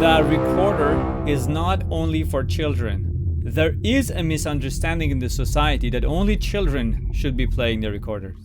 that recorder is not only for children. There is a misunderstanding in the society that only children should be playing the recorders.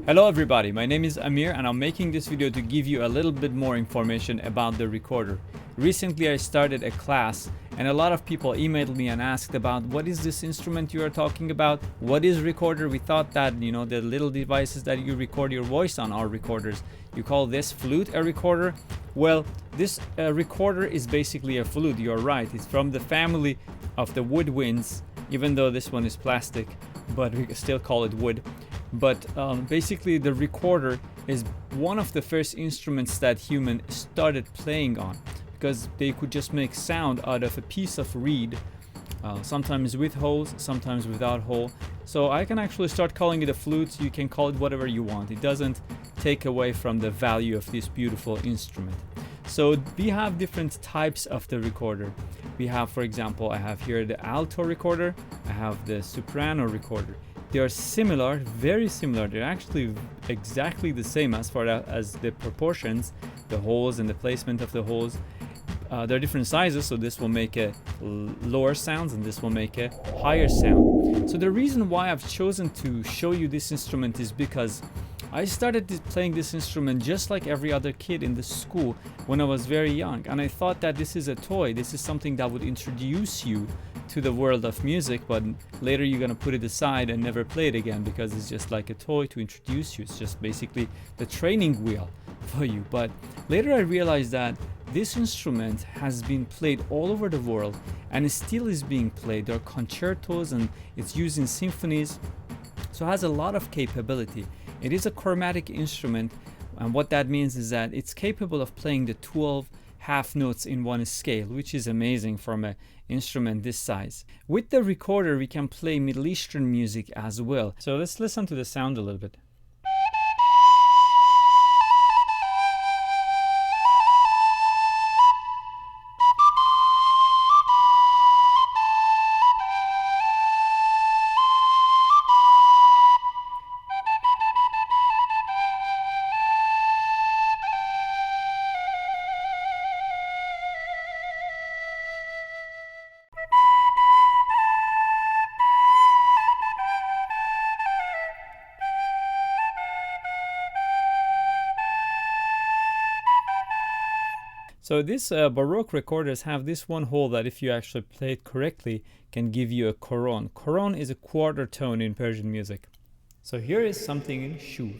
Hello everybody, my name is Amir and I'm making this video to give you a little bit more information about the recorder. Recently I started a class and a lot of people emailed me and asked about what is this instrument you are talking about? What is recorder? We thought that, the little devices that you record your voice on are recorders. You call this flute a recorder? Well, this recorder is basically a flute, you're right. It's from the family of the woodwinds, even though this one is plastic, but we still call it wood. But basically the recorder is one of the first instruments that humans started playing on, because they could just make sound out of a piece of reed, sometimes with holes, sometimes without hole. So I can actually start calling it a flute. You can call it whatever you want. It doesn't take away from the value of this beautiful instrument. So we have different types of the recorder. We have, for example, I have here the alto recorder, I have the soprano recorder. They are similar, very similar. They're actually exactly the same as far as the proportions, the holes and the placement of the holes. They're different sizes, so this will make a lower sounds and this will make a higher sound. So the reason why I've chosen to show you this instrument is because I started playing this instrument just like every other kid in the school when I was very young, and I thought that this is a toy, this is something that would introduce you to the world of music, but later you're gonna put it aside and never play it again because it's just like a toy to introduce you. It's just basically the training wheel for you. But later I realized that this instrument has been played all over the world and it still is being played. There are concertos and it's used in symphonies, so it has a lot of capability. It is a chromatic instrument, and what that means is that it's capable of playing the 12 half notes in one scale, which is amazing from an instrument this size. With the recorder we can play Middle Eastern music as well. So let's listen to the sound a little bit. So these Baroque recorders have this one hole that if you actually play it correctly can give you a koron. Koron is a quarter tone in Persian music. So here is something in shur.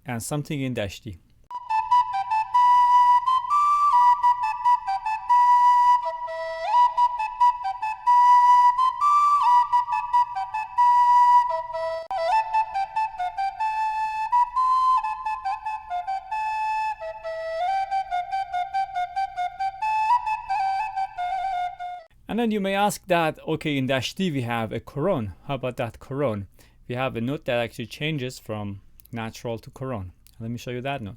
And something in Dashti. And then you may ask that, okay, in Dashti we have a koron. How about that koron? We have a note that actually changes from natural to koron. Let me show you that note.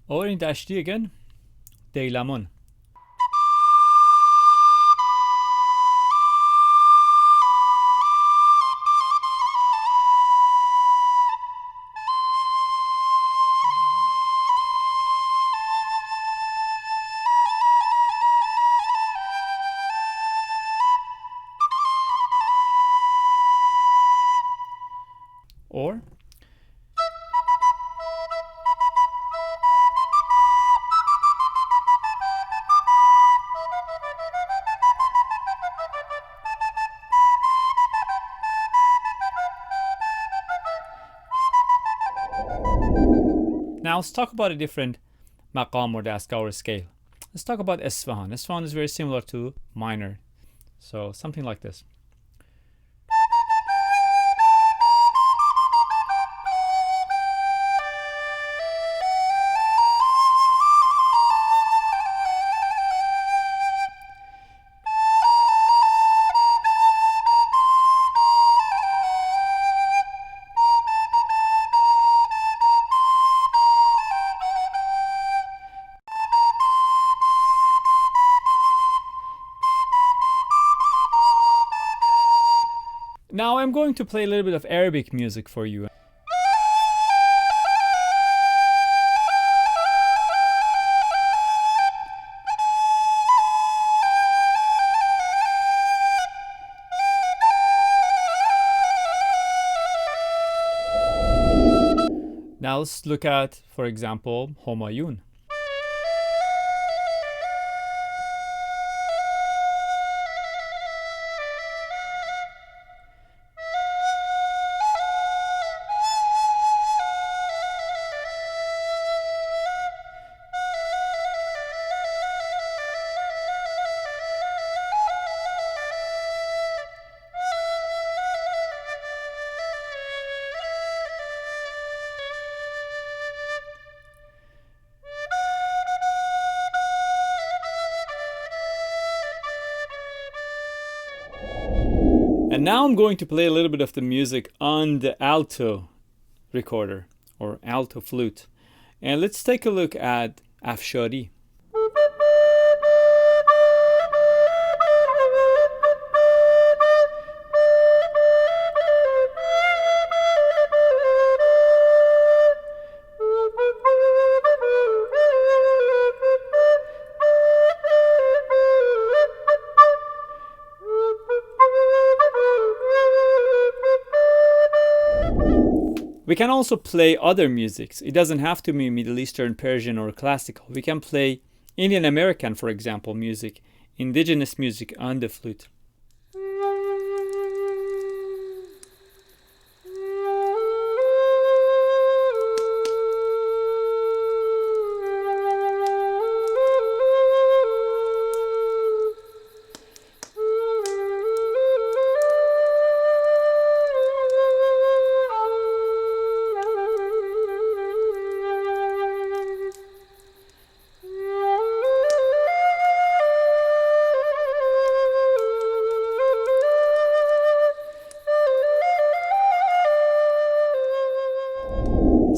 Or in Dashti again, Deylamon. Or now let's talk about a different maqam or daska or scale. Let's talk about Esfahan. Esfahan is very similar to minor. So something like this. Now I'm going to play a little bit of Arabic music for you. Now let's look at, for example, Homayun. And now I'm going to play a little bit of the music on the alto recorder or alto flute. And let's take a look at Afshari. We can also play other musics. It doesn't have to be Middle Eastern, Persian, or classical. We can play Indian American, for example, music, indigenous music on the flute.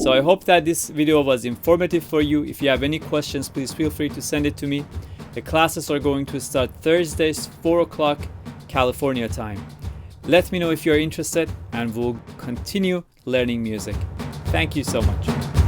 So I hope that this video was informative for you. If you have any questions, please feel free to send it to me. The classes are going to start Thursdays, 4 o'clock California time. Let me know if you're interested and we'll continue learning music. Thank you so much.